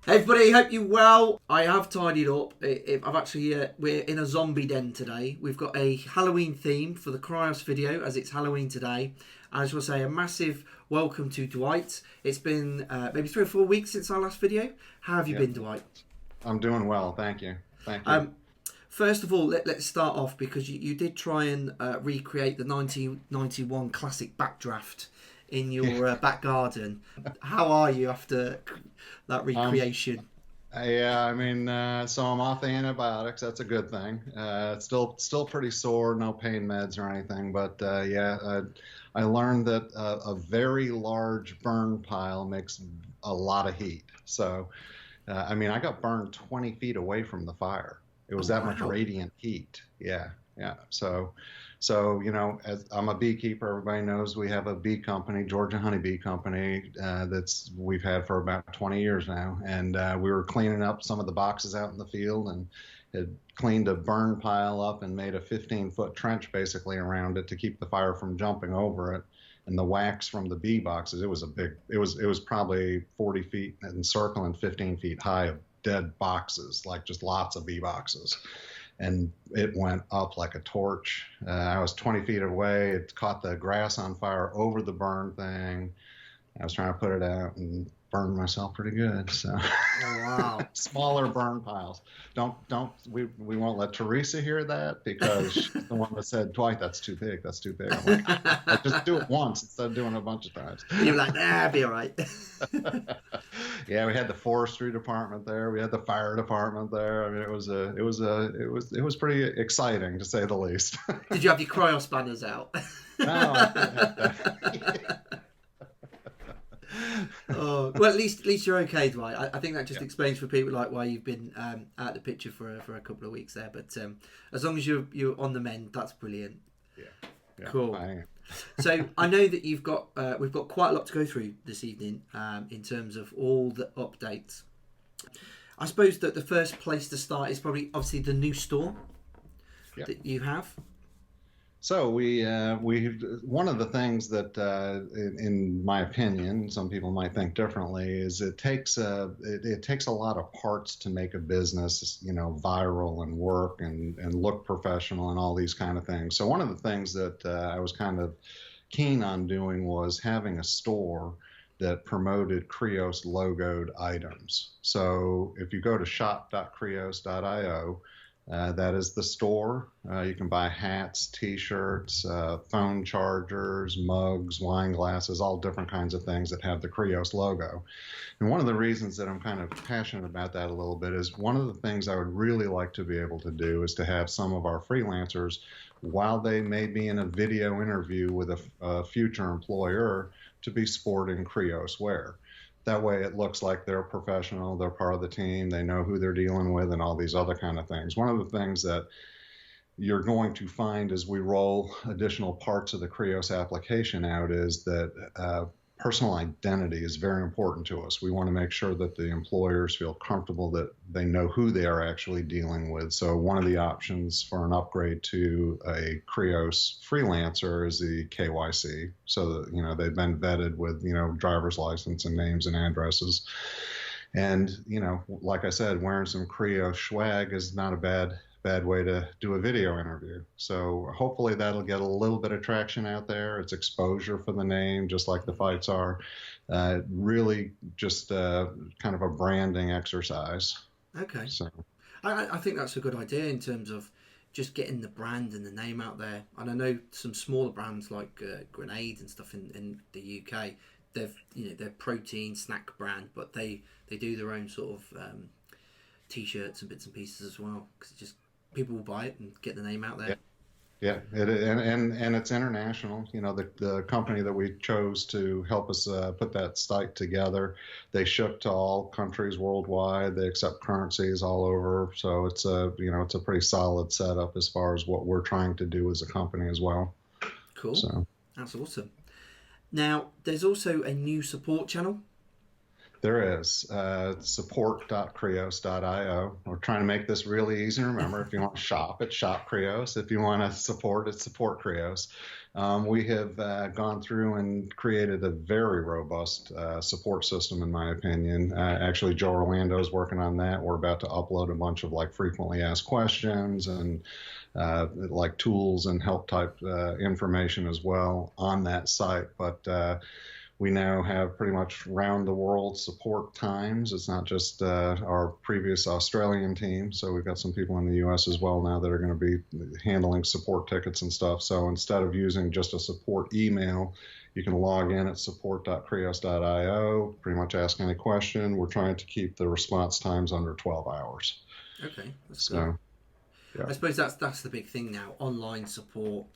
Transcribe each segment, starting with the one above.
Hey everybody, hope you well. I have tidied up. I've actually we're in a zombie den today. We've got a Halloween theme for the Krios video as it's Halloween today. I just want to say a massive welcome to Dwight. It's been maybe 3 or 4 weeks since our last video. How have you Yep. been, Dwight? I'm doing well, thank you. Thank you. Um, First of all, let's start off because you did try and recreate the 1991 classic backdraft in Yeah. your back garden. How are you after that Um, recreation? yeah, so I'm off the antibiotics. That's a good thing. Still pretty sore, no pain meds or anything. But I learned that a very large burn pile makes a lot of heat. So, I got burned 20 feet away from the fire. It Oh was that much wow. radiant heat. Yeah, yeah. So, as I'm a beekeeper, everybody knows we have a bee company, Georgia Honeybee Company, that's we've had for about 20 years now. And we were cleaning up some of the boxes out in the field and had cleaned a burn pile up and made a 15-foot trench basically around it to keep the fire from jumping over it. And the wax from the bee boxes, it was probably 40 feet in circle and 15 feet high of dead boxes, like just lots of bee boxes, and it went up like a torch. I was 20 feet away. It caught the grass on fire over the burn thing. I was trying to put it out and burned myself pretty good. So Oh wow. smaller burn piles. We won't let Teresa hear that because she's the one that said, Dwight, that's too big. That's too big. I'm like, I just do it once instead of doing it a bunch of times. You're like, nah, be all right. Yeah, we had the forestry department there. We had the fire department there. I mean, it was pretty exciting to say the least. Did you have your Krios banners out? No, I didn't have that. Oh, well, at least you're okay, Dwight. I think that just Yeah, explains for people like why you've been out of the picture for a couple of weeks there. But as long as you're on the mend, that's brilliant. yeah, yeah. Cool. I am. So I know that we've got quite a lot to go through this evening in terms of all the updates. I suppose that the first place to start is probably obviously the new store Yeah. that you have. So we one of the things that, in my opinion, some people might think differently, is it takes a lot of parts to make a business, viral and work and look professional and all these kind of things. So one of the things that I was kind of keen on doing was having a store that promoted Krios logoed items. So if you go to shop.krios.io, that is the store. You can buy hats, T-shirts, phone chargers, mugs, wine glasses, all different kinds of things that have the Krios logo. And one of the reasons that I'm kind of passionate about that a little bit is one of the things I would really like to be able to do is to have some of our freelancers, while they may be in a video interview with a future employer, to be sporting Krios wear. That way it looks like they're professional, they're part of the team, they know who they're dealing with, and all these other kind of things. One of the things that you're going to find as we roll additional parts of the Krios application out is that personal identity is very important to us. We want to make sure that the employers feel comfortable that they know who they are actually dealing with. So one of the options for an upgrade to a Krios freelancer is the KYC. So that, they've been vetted with, driver's license and names and addresses. And, like I said, wearing some Krios swag is not a bad way to do a video interview. So hopefully that'll get a little bit of traction out there. It's exposure for the name, just like the fights are. Really just kind of a branding exercise. Okay. So I think that's a good idea in terms of just getting the brand and the name out there. And I know some smaller brands like Grenade and stuff in the UK. They're protein snack brand, but they do their own sort of t-shirts and bits and pieces as well because it just people will buy it and get the name out there. yeah, yeah, and it's international. The company that we chose to help us put that site together, they ship to all countries worldwide. They accept currencies all over, so it's a pretty solid setup as far as what we're trying to do as a company as well. Cool, So. that's awesome. Now there's also a new support channel. There is support.krios.io. We're trying to make this really easy to remember. If you want to shop, it's Shop Krios. If you want to support, it's Support Krios. We have gone through and created a very robust support system, in my opinion. Actually, Joe Orlando is working on that. We're about to upload a bunch of like frequently asked questions and like tools and help type information as well on that site. But we now have pretty much round the world support times. It's not just our previous Australian team. So we've got some people in the US as well now that are going to be handling support tickets and stuff. So instead of using just a support email, you can log in at support.krios.io, pretty much ask any question. We're trying to keep the response times under 12 hours. Okay, that's good. Yeah. I suppose that's the big thing now, online support,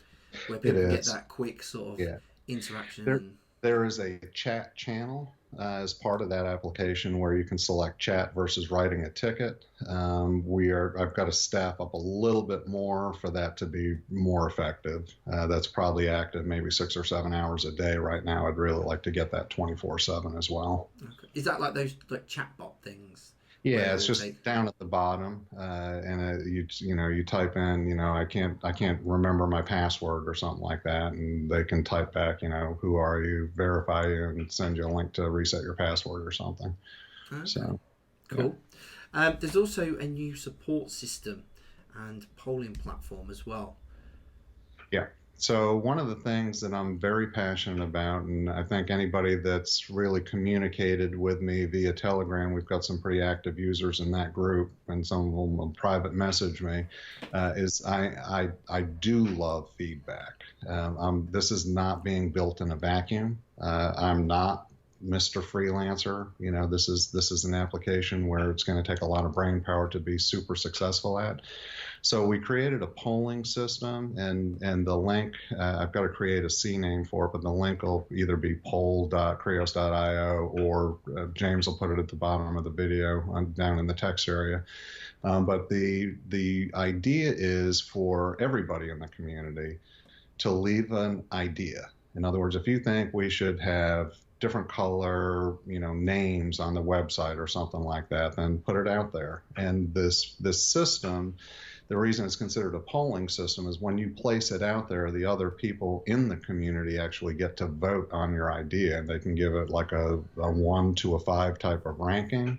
where people get that quick sort of interaction. There is a chat channel as part of that application where you can select chat versus writing a ticket. I've got to staff up a little bit more for that to be more effective. That's probably active maybe 6 or 7 hours a day right now. I'd really like to get that 24/7 as well. Okay. Is that like those like chatbot things? Yeah, it's just down at the bottom, and you type in, I can't remember my password or something like that, and they can type back, who are you, verify you, and send you a link to reset your password or something. Okay. So cool. Yeah. There's also a new support system and polling platform as well. Yeah. So one of the things that I'm very passionate about, and I think anybody that's really communicated with me via Telegram, we've got some pretty active users in that group, and some of them will private message me, is I do love feedback. This is not being built in a vacuum. I'm not Mr. Freelancer. This is an application where it's going to take a lot of brain power to be super successful at. So we created a polling system, and the link, I've got to create a C name for it, but the link will either be poll.krios.io or James will put it at the bottom of the video down in the text area. But the idea is for everybody in the community to leave an idea. In other words, if you think we should have different color, names on the website or something like that, then put it out there. And this system, the reason it's considered a polling system is when you place it out there, the other people in the community actually get to vote on your idea, and they can give it like a 1 to a 5 type of ranking.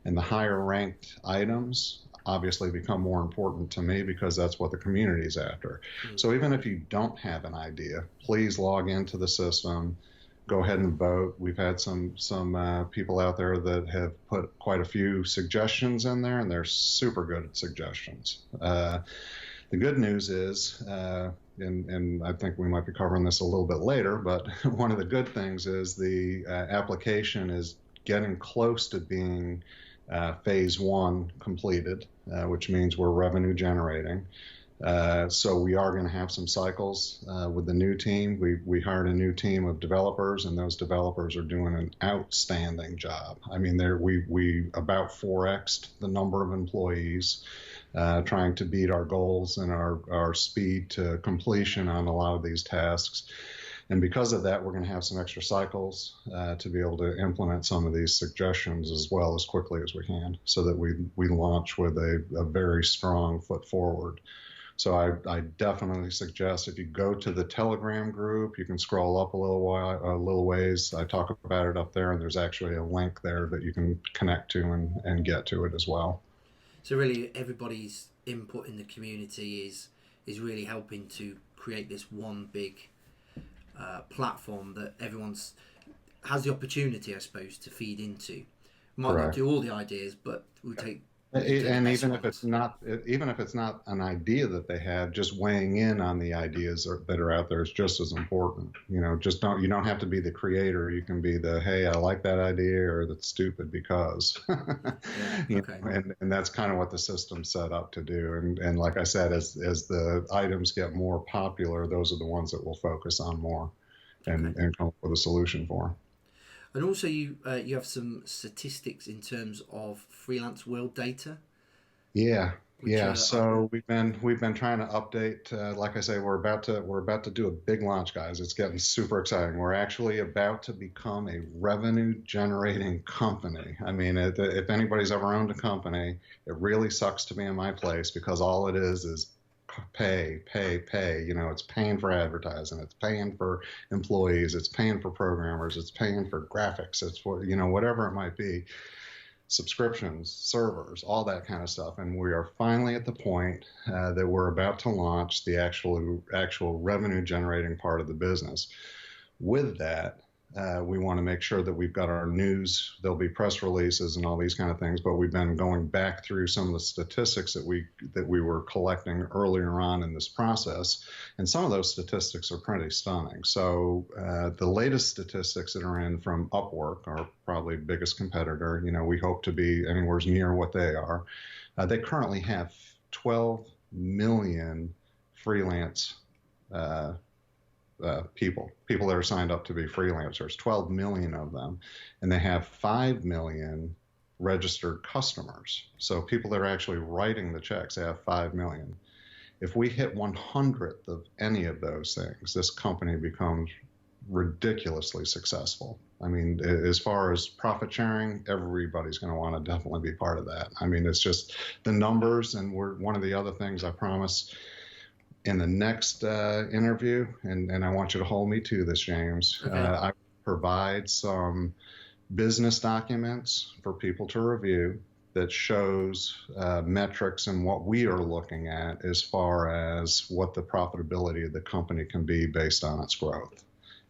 And the higher ranked items obviously become more important to me because that's what the community is after. Mm-hmm. So even if you don't have an idea, please log into the system. Go ahead and vote. We've had some people out there that have put quite a few suggestions in there, and they're super good at suggestions. The good news is, and I think we might be covering this a little bit later, but one of the good things is the application is getting close to being phase 1 completed, which means we're revenue generating. So we are going to have some cycles with the new team. We hired a new team of developers, and those developers are doing an outstanding job. I mean, we about 4x'd the number of employees, trying to beat our goals and our speed to completion on a lot of these tasks. And because of that, we're going to have some extra cycles to be able to implement some of these suggestions as well as quickly as we can, so that we launch with a very strong foot forward. So I definitely suggest if you go to the Telegram group, you can scroll up a little ways. I talk about it up there, and there's actually a link there that you can connect to and get to it as well. So really, everybody's input in the community is really helping to create this one big platform that everyone's has the opportunity, I suppose, to feed into. Might Correct. Not do all the ideas, but we'll take. And even if it's not an idea that they have, just weighing in on the ideas that are out there is just as important. You don't have to be the creator. You can be the, hey, I like that idea, or that's stupid because. Yeah, okay. And that's kind of what the system's set up to do. And like I said, as the items get more popular, those are the ones that we'll focus on more and come up with a solution for. And also, you have some statistics in terms of freelance world data. Yeah. Which, Yeah, so we've been trying to update. Like I say, we're about to do a big launch, guys. It's getting super exciting. We're actually about to become a revenue generating company. I mean, if anybody's ever owned a company, it really sucks to be in my place because all it is pay, pay, pay. You know, it's paying for advertising, it's paying for employees, it's paying for programmers, it's paying for graphics, it's for, you know, whatever it might be, subscriptions, servers, all that kind of stuff. And we are finally at the point that we're about to launch the actual revenue generating part of the business. With that, we want to make sure that we've got our news. There'll be press releases and all these kind of things. But we've been going back through some of the statistics that we were collecting earlier on in this process, and some of those statistics are pretty stunning. So the latest statistics that are in from Upwork, our probably biggest competitor, you know, we hope to be anywhere near what they are. They currently have 12 million freelance people that are signed up to be freelancers, 12 million of them, and they have 5 million registered customers. So people that are actually writing the checks, they have 5 million. If we hit 100th of any of those things, this company becomes ridiculously successful. I mean, as far as profit sharing, everybody's going to want to definitely be part of that. I mean, it's just the numbers, and one of the other things I promise in the next interview, and I want you to hold me to this, James, okay. I provide some business documents for people to review that shows metrics and what we are looking at as far as what the profitability of the company can be based on its growth.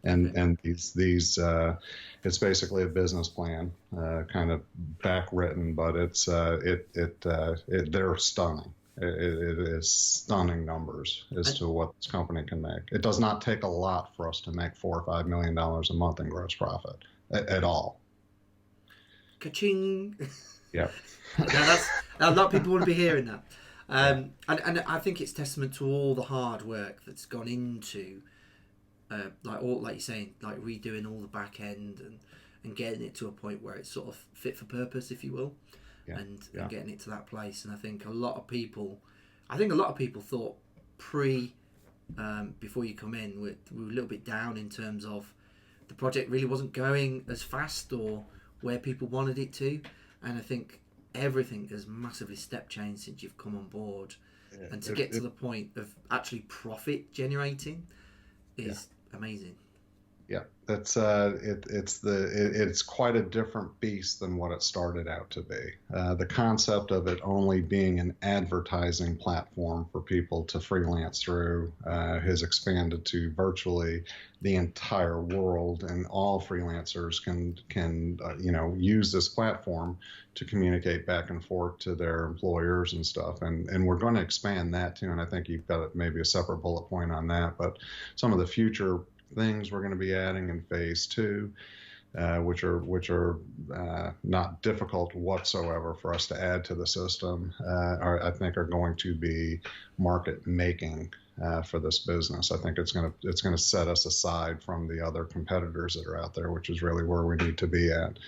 And these it's basically a business plan, kind of backwritten, but they're stunning. It is stunning numbers as to what this company can make. It does not take a lot for us to make $4 or $5 million a month in gross profit at all. Ka-ching. Yeah. That's a lot of people want to be hearing that. And I think it's testament to all the hard work that's gone into, like you're saying, like redoing all the back end and getting it to a point where it's sort of fit for purpose, if you will. Yeah, and getting it to that place. And I think a lot of people thought before you come in, we were a little bit down in terms of the project really wasn't going as fast or where people wanted it to. And I think everything has massively step changed since you've come on board. Yeah, and to get to the point of actually profit generating is amazing. Yeah, that's it's quite a different beast than what it started out to be. The concept of it only being an advertising platform for people to freelance through has expanded to virtually the entire world, and all freelancers can use this platform to communicate back and forth to their employers and stuff. And we're going to expand that too. And I think you've got maybe a separate bullet point on that. But some of the future things we're going to be adding in phase 2, which are not difficult whatsoever for us to add to the system, I think are going to be market making for this business. I think it's going to set us aside from the other competitors that are out there, which is really where we need to be at.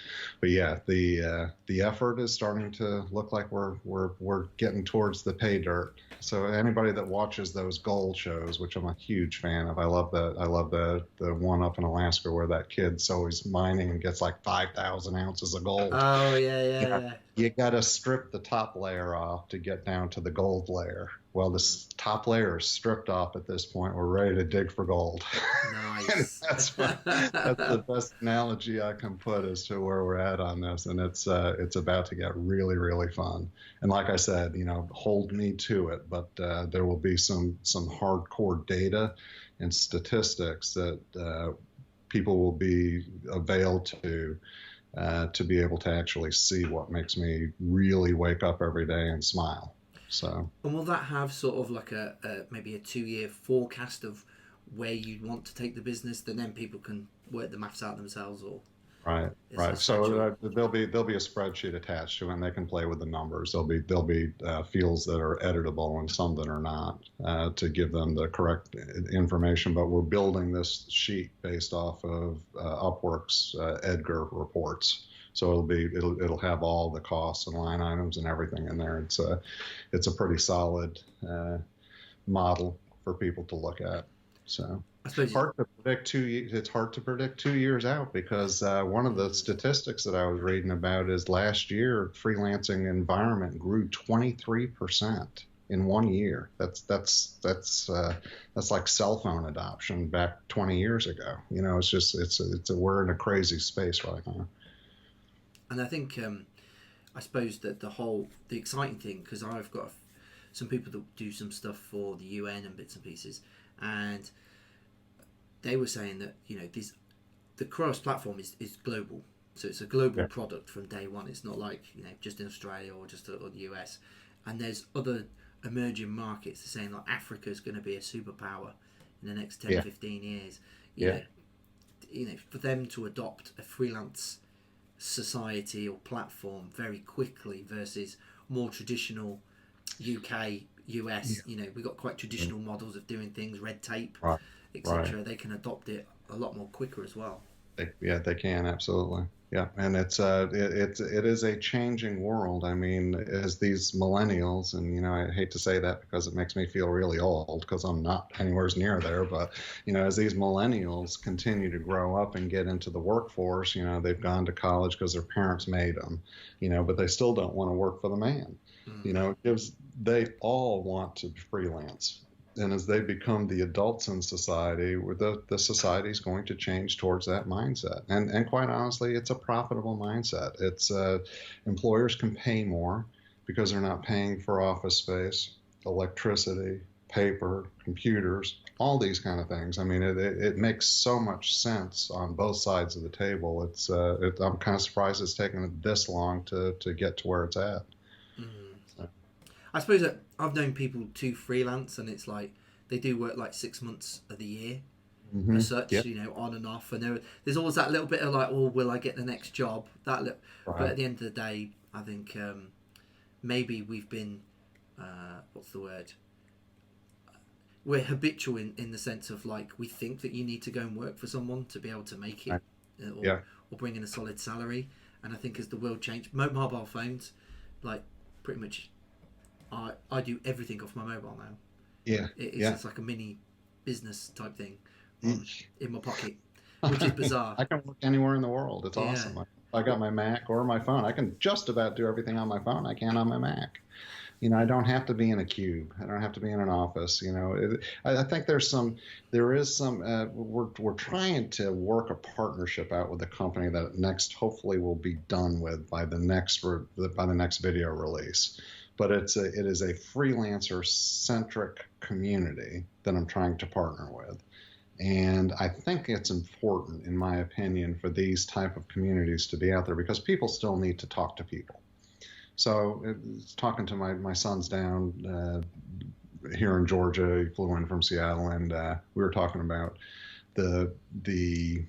But yeah, the effort is starting to look like we're getting towards the pay dirt. So anybody that watches those gold shows, which I'm a huge fan of, I love the one up in Alaska where that kid's always mining and gets like 5,000 ounces of gold. Oh yeah. You got to strip the top layer off to get down to the gold layer. Well, this top layer is stripped off at this point. We're ready to dig for gold. Nice. that's the best analogy I can put as to where we're at on this, and it's about to get really, really fun. And like I said, hold me to it, but there will be some hardcore data and statistics that people will be availed to be able to actually see what makes me really wake up every day and smile. So. And will that have sort of like maybe a 2-year forecast of where you'd want to take the business, that then people can work the maths out themselves, or? Right. So there'll be a spreadsheet attached to it, and they can play with the numbers. There'll be fields that are editable and some that are not, to give them the correct information. But we're building this sheet based off of Upwork's Edgar reports. So it'll have all the costs and line items and everything in there. It's a pretty solid model for people to look at. So I suppose it's hard to predict 2 years out, because one of the statistics that I was reading about is last year freelancing environment grew 23% in 1 year. That's like cell phone adoption back 20 years ago. We're in a crazy space right now. And I think I suppose that the exciting thing, because I've got some people that do some stuff for the UN and bits and pieces, and they were saying that the Krios platform is global, so it's a global product from day one. It's not like just in Australia or just or the US, and there's other emerging markets. They're saying like Africa is going to be a superpower in the next 10, 15 years. You know, for them to adopt a freelance society or platform very quickly versus more traditional UK, US. We've got quite traditional models of doing things, red tape, etc. They can adopt it a lot more quicker as well. They can, absolutely. Yeah, and it is a changing world. I mean, as these millennials, and I hate to say that because it makes me feel really old, because I'm not anywhere near there, but as these millennials continue to grow up and get into the workforce, they've gone to college because their parents made them, but they still don't want to work for the man. They all want to freelance. And as they become the adults in society, the society is going to change towards that mindset. And quite honestly, it's a profitable mindset. It's employers can pay more because they're not paying for office space, electricity, paper, computers, all these kind of things. I mean, it makes so much sense on both sides of the table. I'm kind of surprised it's taken this long to get to where it's at. I suppose that I've known people to freelance, and it's like they do work like 6 months of the year as such, on and off. And there's always that little bit of like, oh, will I get the next job? But at the end of the day, I think maybe we've been, what's the word? We're habitual in the sense of like we think that you need to go and work for someone to be able to make it, or bring in a solid salary. And I think as the world changed, mobile phones, like pretty much. I do everything off my mobile now. It's like a mini business type thing in my pocket, which is bizarre. I can work anywhere in the world. It's awesome. I got my Mac or my phone. I can just about do everything on my phone I can on my Mac. I don't have to be in a cube. I don't have to be in an office. I think there is some. We're trying to work a partnership out with a company that hopefully will be done with by the next video release. But it is a freelancer-centric community that I'm trying to partner with. And I think it's important, in my opinion, for these type of communities to be out there, because people still need to talk to people. So talking to my son's down here in Georgia. He flew in from Seattle, and we were talking about the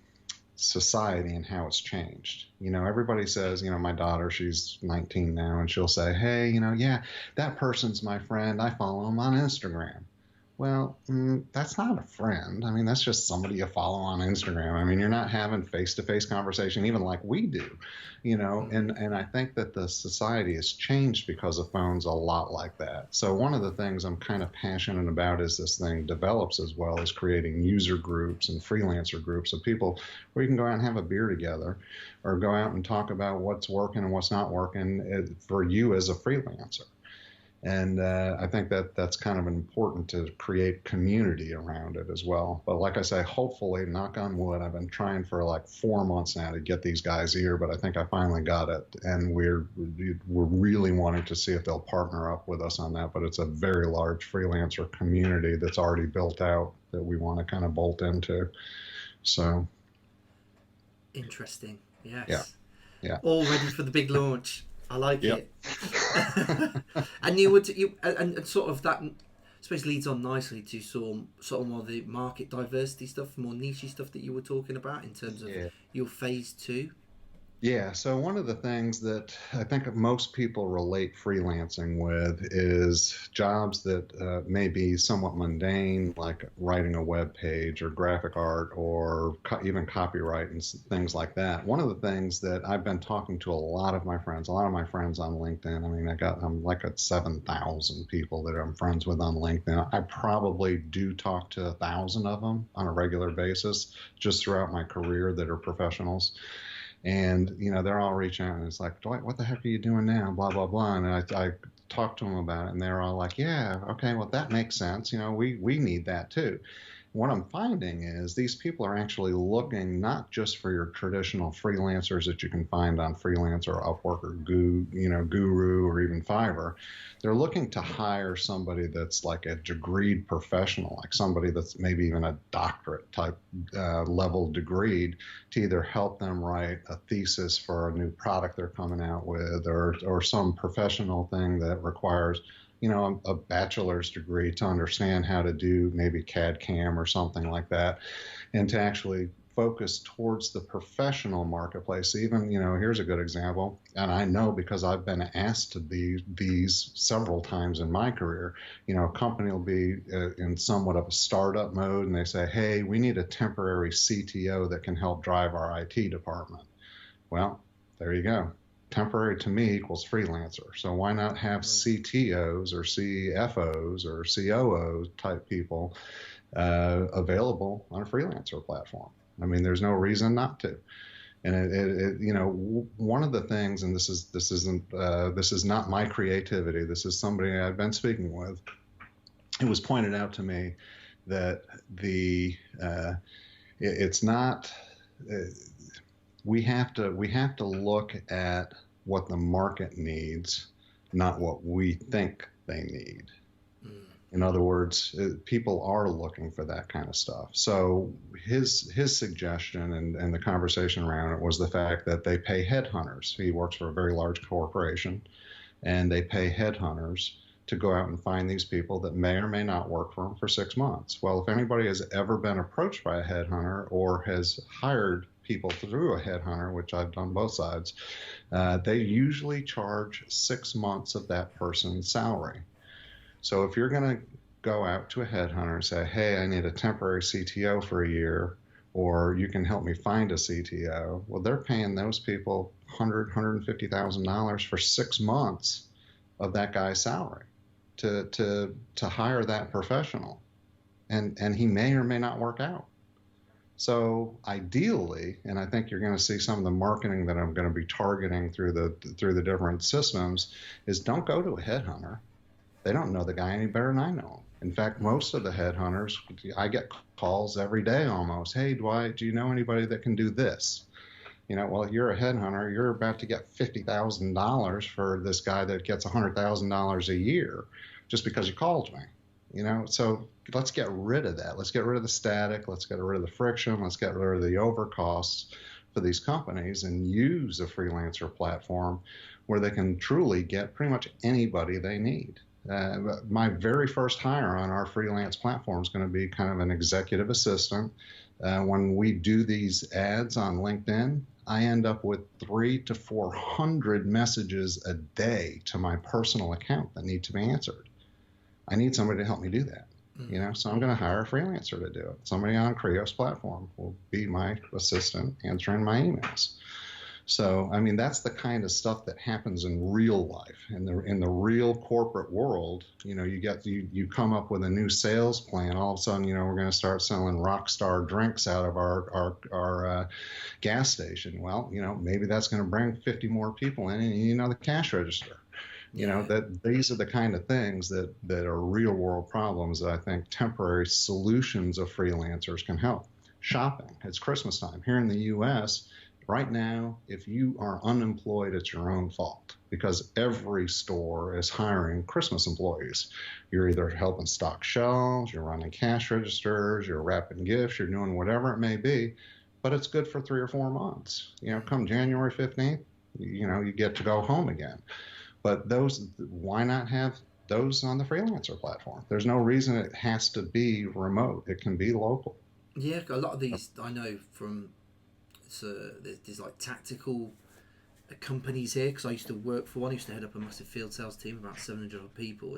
society and how it's changed. Everybody says, my daughter, she's 19 now, and she'll say, hey, that person's my friend. I follow him on Instagram. Well, that's not a friend. I mean, that's just somebody you follow on Instagram. I mean, you're not having face-to-face conversation, even like we do, and I think that the society has changed because of phones a lot like that. So one of the things I'm kind of passionate about as this thing develops as well is creating user groups and freelancer groups of people where you can go out and have a beer together, or go out and talk about what's working and what's not working for you as a freelancer. And I think that's kind of important to create community around it as well. But like I say, hopefully, knock on wood, I've been trying for like 4 months now to get these guys here, but I think I finally got it. And we're really wanting to see if they'll partner up with us on that. But it's a very large freelancer community that's already built out that we want to kind of bolt into. So interesting. Yes. Yeah. All ready for the big launch. I like it. And and sort of that, I suppose, leads on nicely to sort of more the market diversity stuff, more niche stuff that you were talking about in terms of your phase 2. Yeah, so one of the things that I think most people relate freelancing with is jobs that may be somewhat mundane, like writing a web page or graphic art or even copyright and things like that. One of the things that I've been talking to a lot of my friends on LinkedIn. I mean, I'm like at 7,000 people that I'm friends with on LinkedIn. I probably do talk to 1,000 of them on a regular basis just throughout my career that are professionals. And, they're all reaching out and it's like, Dwight, what the heck are you doing now? Blah, blah, blah. And I talked to them about it and they're all like, yeah, okay, well, that makes sense. We need that too. What I'm finding is these people are actually looking not just for your traditional freelancers that you can find on Freelance or Upwork or Guru or even Fiverr. They're looking to hire somebody that's like a degreed professional, like somebody that's maybe even a doctorate type level degreed, to either help them write a thesis for a new product they're coming out with, or some professional thing that requires a bachelor's degree to understand how to do maybe CAD CAM or something like that, and to actually focus towards the professional marketplace. Even, here's a good example, and I know because I've been asked to be these several times in my career. A company will be in somewhat of a startup mode, and they say, hey, we need a temporary CTO that can help drive our IT department. Well, there you go. Temporary to me equals freelancer. So why not have CTOs or CFOs or COO type people available on a freelancer platform? I mean, there's no reason not to. And one of the things, and this is not my creativity. This is somebody I've been speaking with. It was pointed out to me that it's not. We have to look at what the market needs, not what we think they need. In other words, people are looking for that kind of stuff. So his suggestion and the conversation around it was the fact that they pay headhunters. He works for a very large corporation, and they pay headhunters to go out and find these people that may or may not work for them for 6 months. Well, if anybody has ever been approached by a headhunter or has hired people through a headhunter, which I've done both sides, they usually charge 6 months of that person's salary. So if you're going to go out to a headhunter and say, hey, I need a temporary CTO for a year, or you can help me find a CTO, well, they're paying those people $150,000 for 6 months of that guy's salary to hire that professional, and he may or may not work out. So ideally, and I think you're going to see some of the marketing that I'm going to be targeting through the different systems, is don't go to a headhunter. They don't know the guy any better than I know him. In fact, most of the headhunters, I get calls every day almost. Hey, Dwight, do you know anybody that can do this? Well, you're a headhunter. You're about to get $50,000 for this guy that gets $100,000 a year just because you called me. So let's get rid of that. Let's get rid of the static. Let's get rid of the friction. Let's get rid of the overcosts for these companies and use a freelancer platform where they can truly get pretty much anybody they need. My very first hire on our freelance platform is going to be kind of an executive assistant. When we do these ads on LinkedIn, I end up with 300 to 400 messages a day to my personal account that need to be answered. I need somebody to help me do that. So I'm going to hire a freelancer to do it. Somebody on Krios platform will be my assistant answering my emails. So, I mean, that's the kind of stuff that happens in real life, in the real corporate world. You come up with a new sales plan. All of a sudden, we're going to start selling Rockstar drinks out of our gas station. Well, maybe that's going to bring 50 more people in, and the cash register. That these are the kind of things that are real world problems that I think temporary solutions of freelancers can help. Shopping. It's Christmas time here in the U.S. Right now, if you are unemployed, it's your own fault, because every store is hiring Christmas employees. You're either helping stock shelves, you're running cash registers, you're wrapping gifts, you're doing whatever it may be, but it's good for 3 or 4 months. Come January 15th, you get to go home again. But why not have those on the freelancer platform? There's no reason it has to be remote. It can be local. Yeah, a lot of these I know from. So there's like tactical companies here, because I used to work for one. I used to head up a massive field sales team, about 700 people,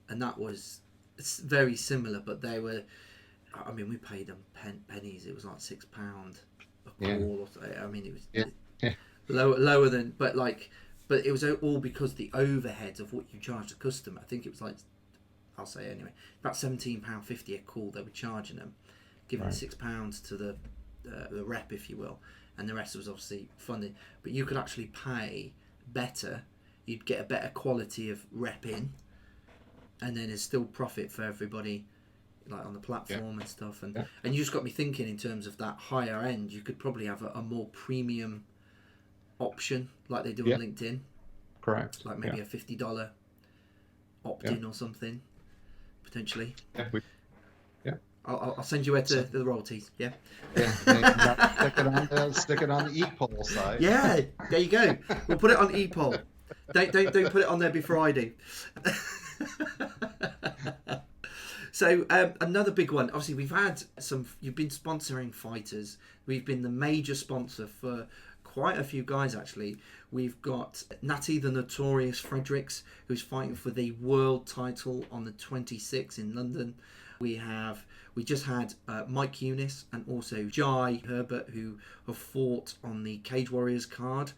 and that was very similar. But they were, I mean, we paid them pennies. It was like £6 a call. Or so. I mean, it was lower than, but it was all because the overheads of what you charge the customer. I think it was like, I'll say anyway, about £17.50 a call they were charging them, giving £6 to the rep, if you will, and the rest was obviously funding. But you could actually pay better. You'd get a better quality of rep in, and then there's still profit for everybody, like on the platform and stuff. And you just got me thinking in terms of that higher end. You could probably have a more premium option like they do on LinkedIn. Correct. Like maybe a $50 opt-in or something, potentially. I'll send you where to the royalties. Yeah. Stick it on the ePoll site. Yeah, there you go. We'll put it on ePoll. Don't put it on there before I do. So another big one. Obviously, we've had some. You've been sponsoring fighters. We've been the major sponsor for quite a few guys, actually. We've got Natty the Notorious Fredericks, who's fighting for the world title on the 26th in London. We just had Mike Younis and also Jai-Herbert, who have fought on the Cage Warriors card.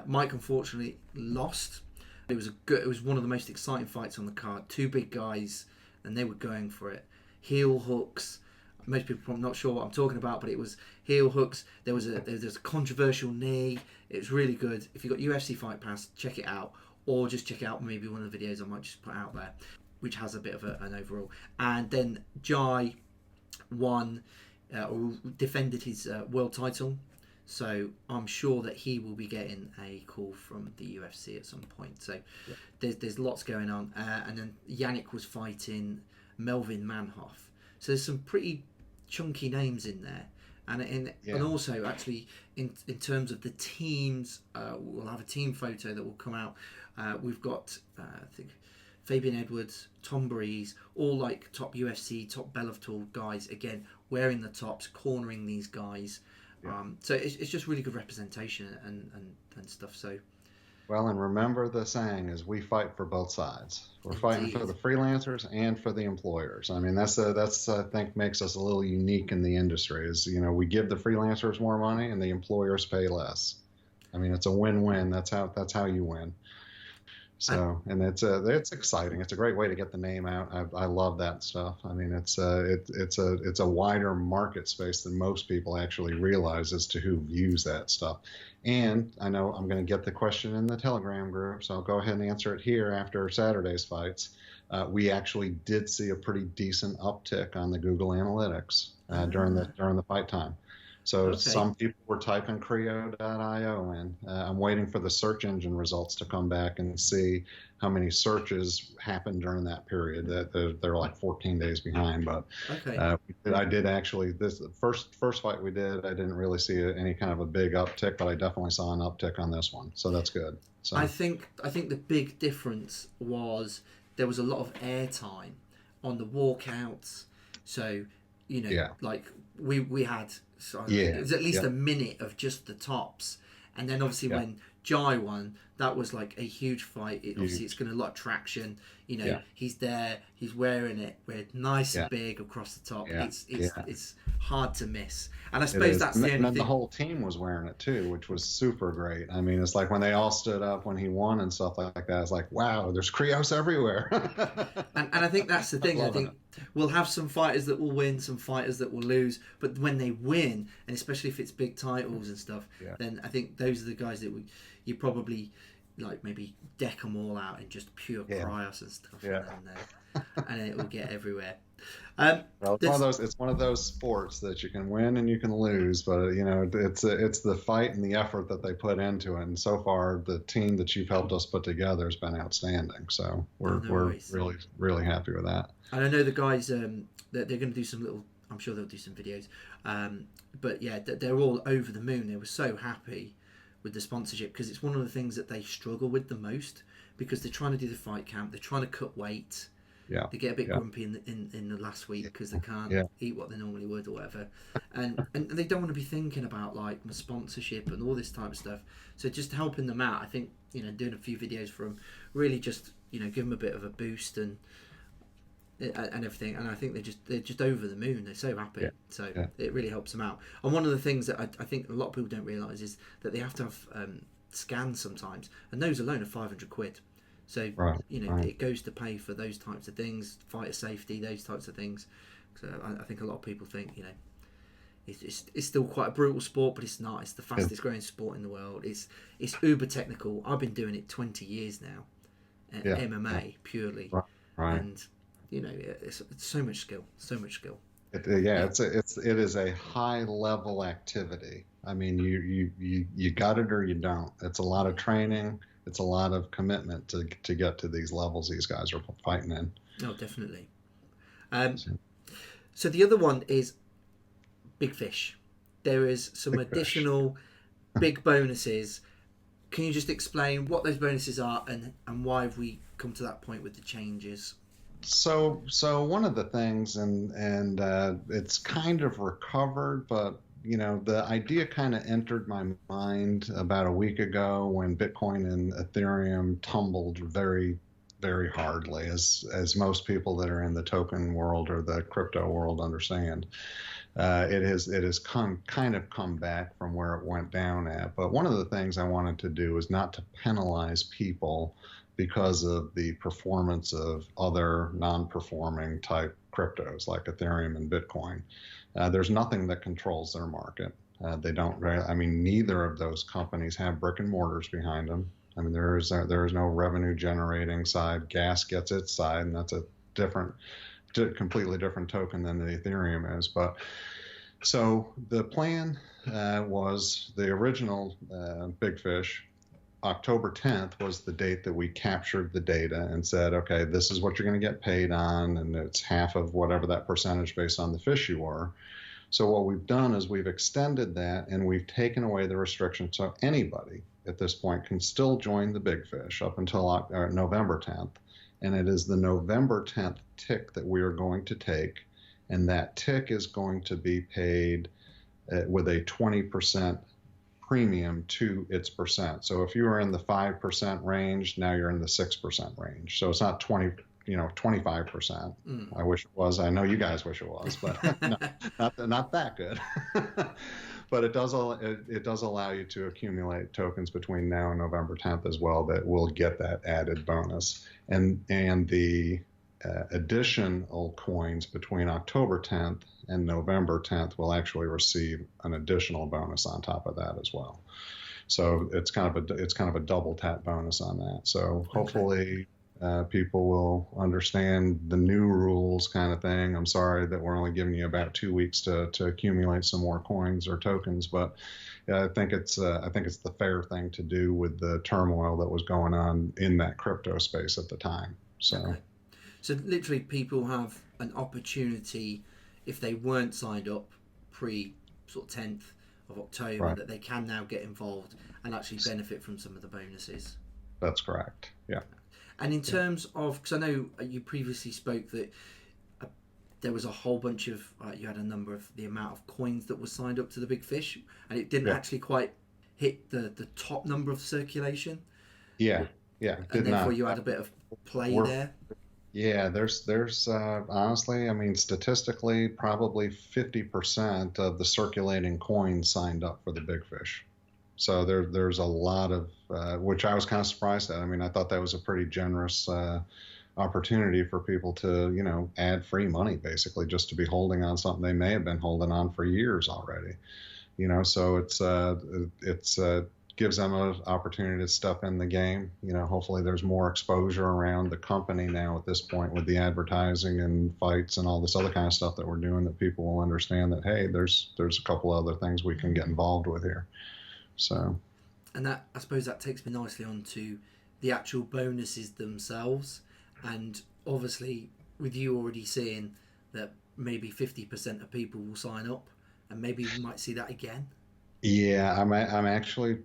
Mike unfortunately lost. It was one of the most exciting fights on the card. Two big guys, and they were going for it. Heel hooks. Most people are probably not sure what I'm talking about, but it was heel hooks. There was a controversial knee. It was really good. If you've got UFC Fight Pass, check it out, or just check out maybe one of the videos I might just put out there, which has a bit of an overall. And then Jai won or defended his world title, so I'm sure that he will be getting a call from the UFC at some point. So there's lots going on. And then Yannick was fighting Melvin Manhoff. So there's some pretty chunky names in there. And also actually in terms of the teams, we'll have a team photo that will come out. We've got I think Fabian Edwards, Tom Breeze, all like top UFC, top Bellator guys, again wearing the tops, cornering these guys. So it's just really good representation and stuff. So well, and remember the saying is we fight for both sides. We're fighting for the freelancers and for the employers. I mean, that's I think makes us a little unique in the industry. Is we give the freelancers more money and the employers pay less. I mean, it's a win-win. That's how you win. So, and it's exciting. It's a great way to get the name out. I love that stuff. I mean, it's a wider market space than most people actually realize as to who views that stuff. And I know I'm going to get the question in the Telegram group, so I'll go ahead and answer it here after Saturday's fights. We actually did see a pretty decent uptick on the Google Analytics during the fight time. So some people were typing Creo.io in. I'm waiting for the search engine results to come back and see how many searches happened during that period. They're like 14 days behind, but I did actually this first fight we did. I didn't really see any kind of a big uptick, but I definitely saw an uptick on this one. So that's good. So I think the big difference was there was a lot of airtime on the walkouts. So like we had. So it was at least a minute of just the tops, and then obviously when Jai won, that was like a huge fight. Obviously, it's going to a lot of traction. He's there, he's wearing it, nice and big across the top. It's hard to miss, and I suppose that's the only thing. And the whole team was wearing it too, which was super great. I mean, it's like when they all stood up when he won and stuff like that. It's like, wow, there's Krios everywhere. and I think that's the thing. I think we'll have some fighters that will win, some fighters that will lose, but when they win, and especially if it's big titles and stuff, then I think those are the guys that you probably like maybe deck them all out in just pure Krios and stuff, and it will get everywhere. Well, it's one of those sports that you can win and you can lose, but it's the fight and the effort that they put into it. And so far, the team that you've helped us put together has been outstanding. So we're really, really happy with that. And I know the guys they're going to do some little. I'm sure they'll do some videos. But yeah, they're all over the moon. They were so happy with the sponsorship because it's one of the things that they struggle with the most because they're trying to do the fight camp, they're trying to cut weight, Yeah. They get a bit Yeah. grumpy in the last week because they can't Yeah. eat what they normally would or whatever, and they don't want to be thinking about like sponsorship and all this type of stuff. So just helping them out, I think, doing a few videos for them, really just give them a bit of a boost and everything. And I think they're just over the moon. They're so happy. Yeah. So Yeah. it really helps them out. And one of the things that I think a lot of people don't realise is that they have to have scans sometimes, and those alone are £500. So Right. it goes to pay for those types of things, fighter safety, those types of things. So I think a lot of people think it's still quite a brutal sport, but it's not. It's the fastest growing sport in the world. It's uber technical. I've been doing it 20 years now, MMA purely, Right. and it's so much skill, so much skill. It is a high level activity. I mean, you got it or you don't. It's a lot of training. It's a lot of commitment to get to these levels these guys are fighting in. Oh, definitely. So the other one is big fish. There is some additional big bonuses. Can you just explain what those bonuses are and why have we come to that point with the changes? So one of the things, and it's kind of recovered, but the idea kind of entered my mind about a week ago when Bitcoin and Ethereum tumbled very, very hardly, as most people that are in the token world or the crypto world understand. It has kind of come back from where it went down at. But one of the things I wanted to do is not to penalize people because of the performance of other non-performing type cryptos like Ethereum and Bitcoin. There's nothing that controls their market. They don't. I mean, neither of those companies have brick and mortars behind them. I mean, there is no revenue generating side. Gas gets its side, and that's a completely different token than the Ethereum is. But so the plan was the original Big Fish. October 10th was the date that we captured the data and said, okay, this is what you're going to get paid on, and it's half of whatever that percentage based on the fish you were. So what we've done is we've extended that and we've taken away the restriction. So anybody at this point can still join the Big Fish up until November 10th. And it is the November 10th tick that we are going to take. And that tick is going to be paid with a 20% premium to its percent. So if you were in the 5% range, now you're in the 6% range. So it's not 25%. I wish it was. I know you guys wish it was, but not that good. But it does allow you to accumulate tokens between now and November 10th as well that will get that added bonus. And the additional coins between October 10th and November 10th will actually receive an additional bonus on top of that as well. So it's kind of a double tap bonus on that. So hopefully people will understand the new rules kind of thing. I'm sorry that we're only giving you about 2 weeks to accumulate some more coins or tokens, but I think it's the fair thing to do with the turmoil that was going on in that crypto space at the time. So. Okay. So literally people have an opportunity, if they weren't signed up pre sort of 10th of October, that they can now get involved and actually benefit from some of the bonuses. That's correct. Yeah. And in terms of, because I know you previously spoke that there was a whole bunch of, you had a number of the amount of coins that were signed up to the Big Fish, and it didn't actually quite hit the top number of circulation. Yeah. And therefore you had a bit of play there. Yeah, there's honestly, I mean, statistically, probably 50% of the circulating coins signed up for the Big Fish. So there's a lot of, which I was kind of surprised at. I mean, I thought that was a pretty generous opportunity for people to, add free money, basically, just to be holding on something they may have been holding on for years already. So it's gives them an opportunity to step in the game. Hopefully there's more exposure around the company now at this point with the advertising and fights and all this other kind of stuff that we're doing, that people will understand that, hey, there's a couple other things we can get involved with here. So. And that, I suppose that takes me nicely on to the actual bonuses themselves. And obviously with you already seeing that maybe 50% of people will sign up, and maybe we might see that again. Yeah, I'm actually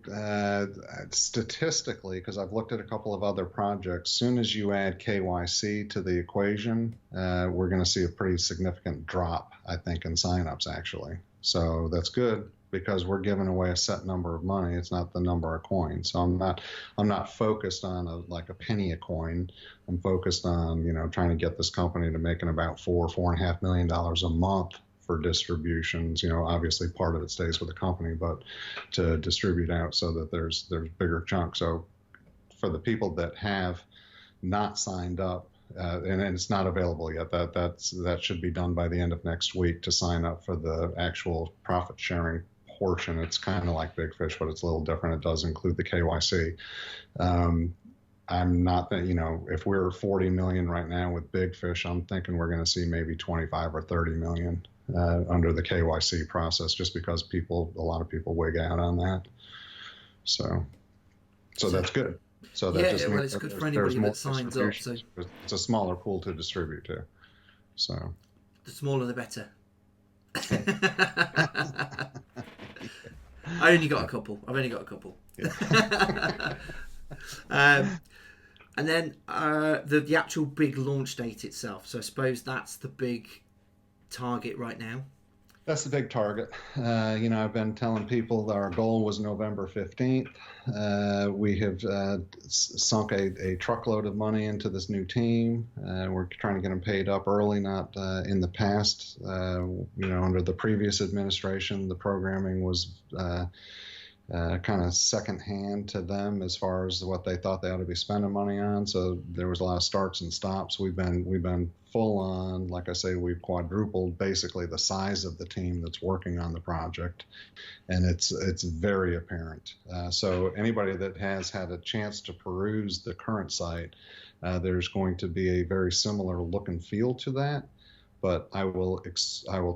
statistically, because I've looked at a couple of other projects. Soon as you add KYC to the equation, we're going to see a pretty significant drop, I think, in signups actually. So that's good because we're giving away a set number of money. It's not the number of coins. So I'm not focused on like a penny a coin. I'm focused on trying to get this company to making about $4.5 million a month for distributions. Obviously part of it stays with the company, but to distribute out so that there's bigger chunks. So for the people that have not signed up, and it's not available yet, that should be done by the end of next week to sign up for the actual profit sharing portion. It's kind of like Big Fish, but it's a little different. It does include the KYC. I'm not that, if we're 40 million right now with Big Fish, I'm thinking we're going to see maybe 25 or 30 million under the KYC process, just because a lot of people wig out on that. So that's good. So that just means it's good for anybody that signs up. So it's a smaller pool to distribute to. So the smaller the better. I've only got a couple. Yeah. And then the actual big launch date itself. So I suppose that's the big target right now. That's the big target. I've been telling people that our goal was November 15th. We have sunk a truckload of money into this new team. We're trying to get them paid up early, not in the past. Under the previous administration, the programming was kind of secondhand to them as far as what they thought they ought to be spending money on. So there was a lot of starts and stops. We've been full on, like I say, we've quadrupled basically the size of the team that's working on the project, and it's very apparent. So anybody that has had a chance to peruse the current site, there's going to be a very similar look and feel to that. But I will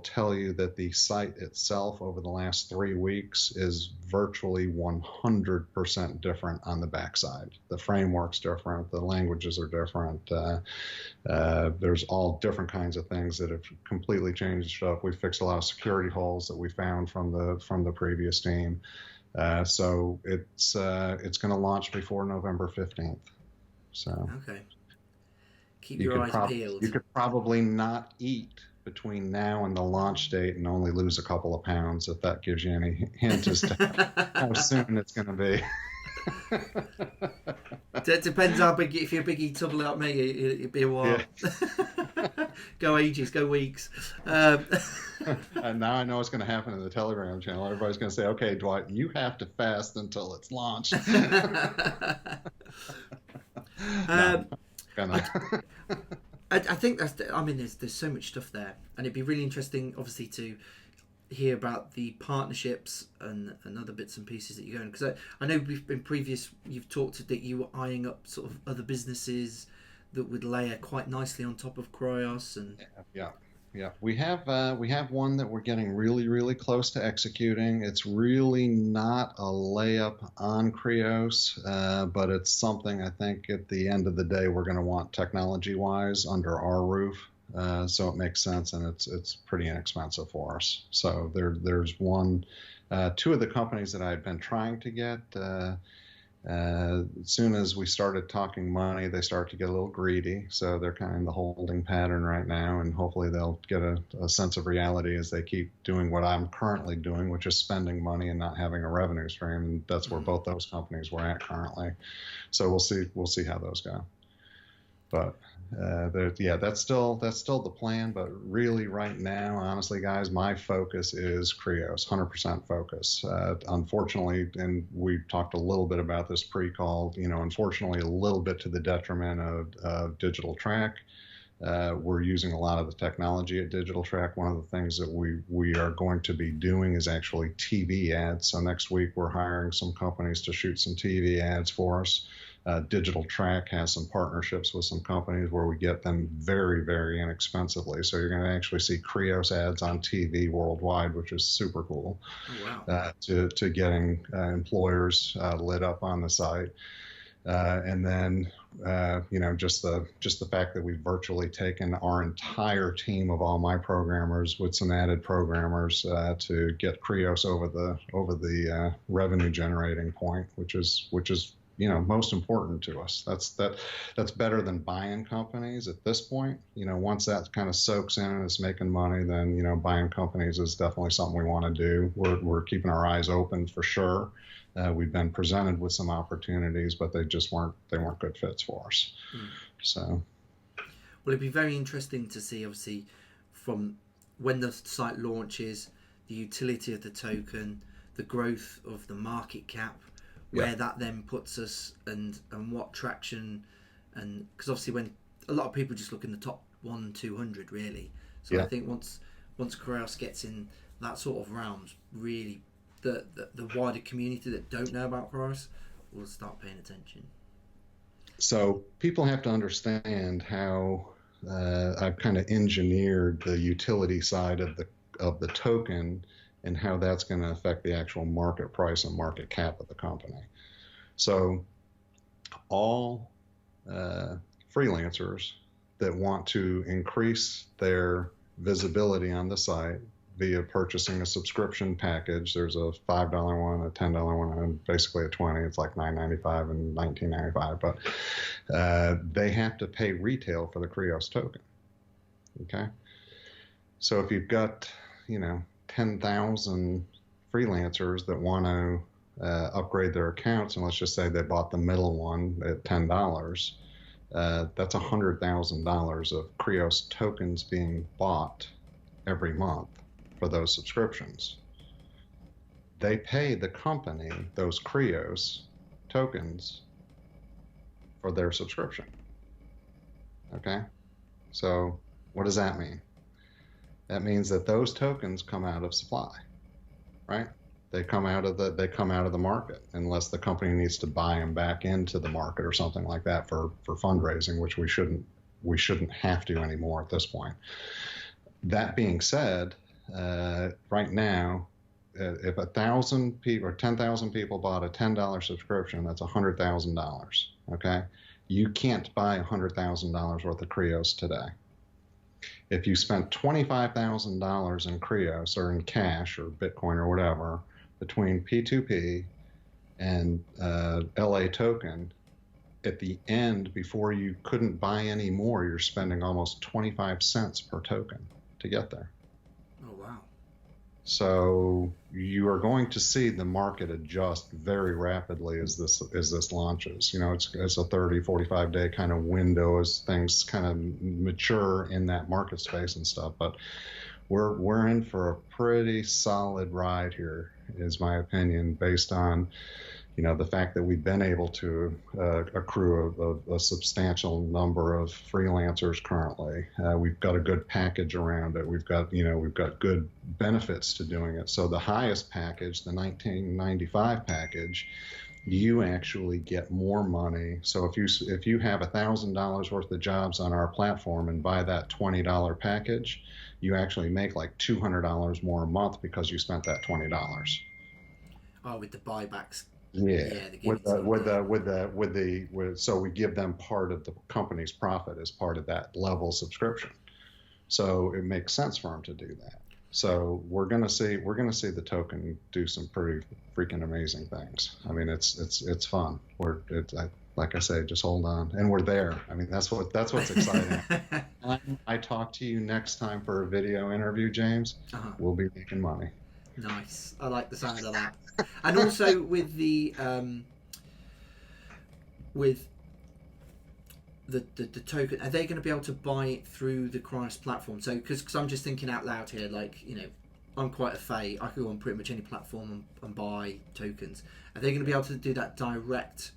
tell you that the site itself over the last 3 weeks is virtually 100% different on the backside. The framework's different, the languages are different. There's all different kinds of things that have completely changed stuff. We fixed a lot of security holes that we found from the previous team. So it's going to launch before November 15th. So okay. Keep your eyes peeled. You could probably not eat between now and the launch date and only lose a couple of pounds, if that gives you any hint as to how soon it's going to be. It depends how big. If you're a big eater like me, it'd be a while. Yeah. Go ages, go weeks. And now I know what's going to happen in the Telegram channel. Everybody's going to say, "Okay, Dwight, you have to fast until it's launched." I think there's so much stuff there, and it'd be really interesting, obviously, to hear about the partnerships and other bits and pieces that you're going. Because I know you've talked that you were eyeing up sort of other businesses that would layer quite nicely on top of Krios. And yeah, we have one that we're getting really, really close to executing. It's really not a layup on Krios, but it's something I think at the end of the day we're going to want technology-wise under our roof. So it makes sense, and it's pretty inexpensive for us. So there's two of the companies that I've been trying to get. As soon as we started talking money, they start to get a little greedy. So they're kind of in the holding pattern right now, and hopefully they'll get a sense of reality as they keep doing what I'm currently doing, which is spending money and not having a revenue stream. And that's where both those companies were at currently. So we'll see how those go. But that's still the plan. But really, right now, honestly, guys, my focus is Krios, 100% focus. Unfortunately, and we talked a little bit about this pre-call. Unfortunately, a little bit to the detriment of Digital Track. We're using a lot of the technology at Digital Track. One of the things that we are going to be doing is actually TV ads. So next week, we're hiring some companies to shoot some TV ads for us. Digital Track has some partnerships with some companies where we get them very, very inexpensively. So you're going to actually see Krios ads on TV worldwide, which is super cool. Oh, wow. To getting employers lit up on the site. And then, just the fact that we've virtually taken our entire team of all my programmers with some added programmers to get Krios over the revenue generating point, which is most important to us. That's better than buying companies at this point. Once that kind of soaks in and is making money, then buying companies is definitely something we want to do. We're keeping our eyes open for sure. We've been presented with some opportunities, but they weren't good fits for us. So, well, it'd be very interesting to see, obviously, from when the site launches, the utility of the token, the growth of the market cap, where that then puts us, and what traction, and because obviously when a lot of people just look in the top 200 really. So I think once Krios gets in that sort of realms, really. The wider community that don't know about Krios will start paying attention. So people have to understand how I've kind of engineered the utility side of the token and how that's going to affect the actual market price and market cap of the company. So all freelancers that want to increase their visibility on the site via purchasing a subscription package. There's a $5 one, a $10 one, and basically a $20. It's like $9.95 and $19.95. But they have to pay retail for the Krios token. Okay, so if you've got 10,000 freelancers that want to upgrade their accounts, and let's just say they bought the middle one at $10, that's $100,000 of Krios tokens being bought every month for those subscriptions. They pay the company those Krios tokens for their subscription. Okay, so what does that mean? That means that those tokens come out of supply, right? They come out of the market unless the company needs to buy them back into the market or something like that for fundraising, which we shouldn't have to anymore at this point. That being said, right now, if 1,000 people or 10,000 people bought a $10 subscription, that's $100,000. Okay, you can't buy $100,000 worth of Krios today. If you spent $25,000 in Krios or in cash or Bitcoin or whatever between P2P and LA token, at the end, before you couldn't buy any more, you're spending almost 25 cents per token to get there. Oh, wow. So you are going to see the market adjust very rapidly as this launches. It's a 30, 45 day kind of window as things kind of mature in that market space and stuff. But we're in for a pretty solid ride here, is my opinion, based on the fact that we've been able to accrue a substantial number of freelancers currently. We've got a good package around it. We've got good benefits to doing it. So the highest package, the $19.95 package, you actually get more money. So if you have $1,000 worth of jobs on our platform and buy that $20 package, you actually make like $200 more a month because you spent that $20. Oh, with the buybacks. Yeah, so we give them part of the company's profit as part of that level subscription. So it makes sense for them to do that. So we're gonna see the token do some pretty freaking amazing things. I mean, it's fun. Like I say, just hold on, and we're there. I mean, that's what's exciting. I talk to you next time for a video interview, James. We'll be making money. Nice. I like the sound of that. And also with the token, are they going to be able to buy it through the Krios platform? So because I'm just thinking out loud here, like, I'm quite a fay. I could go on pretty much any platform and buy tokens. Are they going to be able to do that direct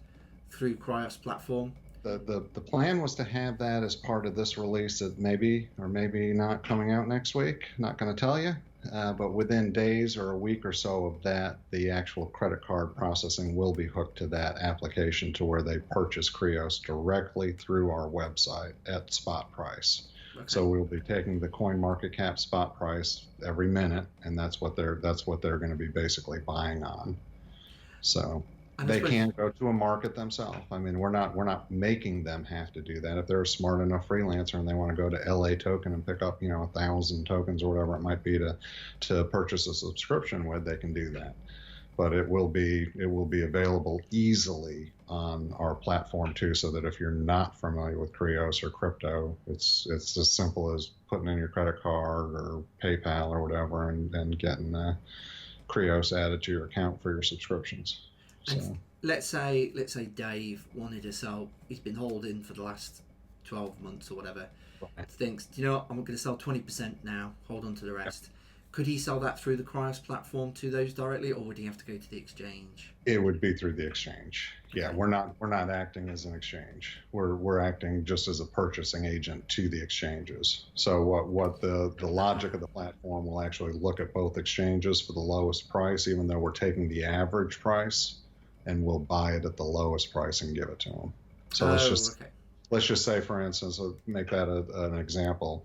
through Krios platform? The plan was to have that as part of this release that maybe or maybe not coming out next week. Not going to tell you. But within days or a week or so of that, the actual credit card processing will be hooked to that application to where they purchase Krios directly through our website at spot price. Okay. So we'll be taking the coin market cap spot price every minute, and that's what they're going to be basically buying on. So And they can go to a market themselves. I mean, we're not making them have to do that. If they're a smart enough freelancer and they want to go to LA Token and pick up, 1,000 tokens or whatever it might be to purchase a subscription with, they can do that. But it will be available easily on our platform too, so that if you're not familiar with Krios or crypto, it's as simple as putting in your credit card or PayPal or whatever and getting Krios added to your account for your subscriptions. So. Let's say Dave wanted to sell. He's been holding for the last 12 months or whatever. Right. Thinks, do you know what? I'm going to sell 20% now. Hold on to the rest. Yep. Could he sell that through the Krios platform to those directly, or would he have to go to the exchange? It would be through the exchange. Okay. Yeah, we're not acting as an exchange. We're acting just as a purchasing agent to the exchanges. So what the logic of the platform will actually look at both exchanges for the lowest price, even though we're taking the average price, and we'll buy it at the lowest price and give it to them. So let's just say, for instance, make that an example.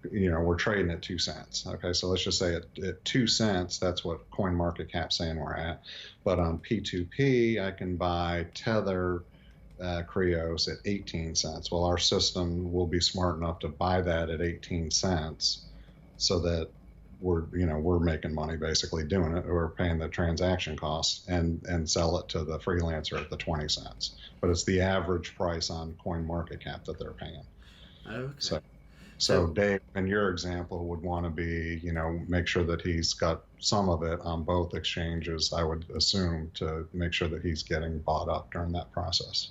We're trading at 2 cents. Okay, so let's just say at 2 cents, that's what CoinMarketCap's saying we're at. But on P2P, I can buy Tether Krios at 18 cents. Well, our system will be smart enough to buy that at 18 cents, so that we're making money basically doing it. We're paying the transaction costs and sell it to the freelancer at the 20 cents. But it's the average price on CoinMarketCap that they're paying. Okay. So Dave, in your example, would want to be, make sure that he's got some of it on both exchanges, I would assume, to make sure that he's getting bought up during that process.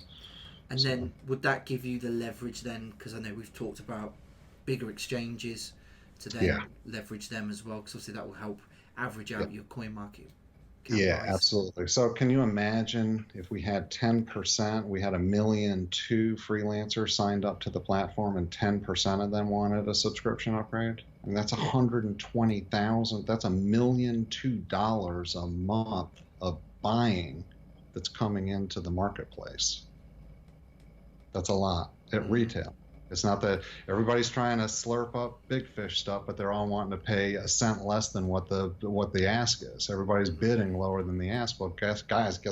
And then would that give you the leverage then? Because I know we've talked about bigger exchanges to then leverage them as well, because obviously that will help average out your coin market. Yeah, price. Absolutely. So can you imagine if we had 10%, we had 1.2 million freelancers signed up to the platform, and 10% of them wanted a subscription upgrade? I mean, that's 120,000. That's $1.2 million a month of buying that's coming into the marketplace. That's a lot at retail. It's not that everybody's trying to slurp up big fish stuff, but they're all wanting to pay a cent less than what the ask is. Everybody's bidding lower than the ask. Well, guess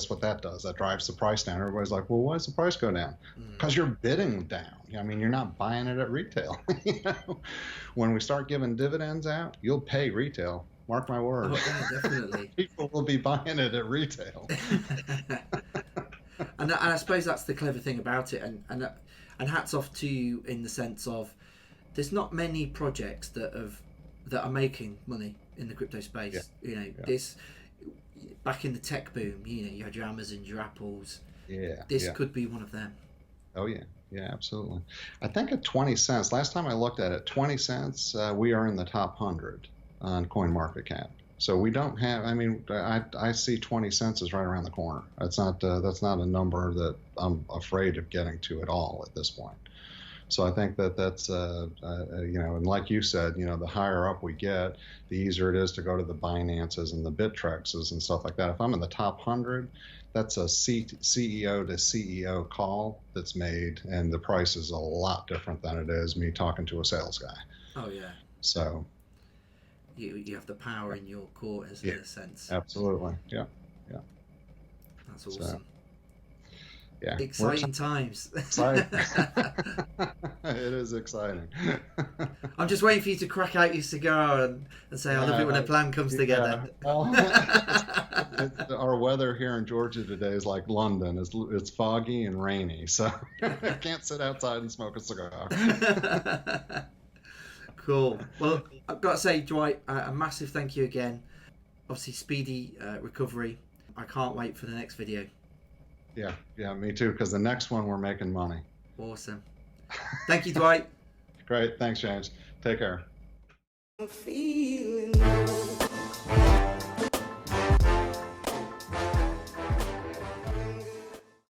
what that does? That drives the price down. Everybody's like, well, why does the price go down? Because you're bidding down. I mean, you're not buying it at retail. When we start giving dividends out, you'll pay retail. Mark my words. Oh, yeah, definitely. People will be buying it at retail. And I suppose that's the clever thing about it. And hats off to you in the sense of there's not many projects that are making money in the crypto space. Yeah. This back in the tech boom, you had your Amazons, your Apples. Yeah. This could be one of them. Oh yeah. Yeah, absolutely. I think at 20 cents, last time I looked at it, 20 cents, we are in the top 100 on CoinMarketCap. So we don't have, I see 20 cents is right around the corner. That's not a number that I'm afraid of getting to at all at this point. So I think that's, and like you said, the higher up we get, the easier it is to go to the Binances and the Bitrexes and stuff like that. If I'm in the top 100, that's a CEO to CEO call that's made, and the price is a lot different than it is me talking to a sales guy. Oh, yeah. So you have the power in your court, in a sense. Absolutely. Yeah. That's awesome. So, yeah. Exciting times. Exciting. It is exciting. I'm just waiting for you to crack out your cigar and say, I love it when a plan comes together. Well, our weather here in Georgia today is like London. It's foggy and rainy, so I can't sit outside and smoke a cigar. Cool. Well, I've got to say, Dwight, a massive thank you again. Obviously, speedy recovery. I can't wait for the next video. Yeah, me too, because the next one we're making money. Awesome. Thank you, Dwight. Great. Thanks, James. Take care. I'm feeling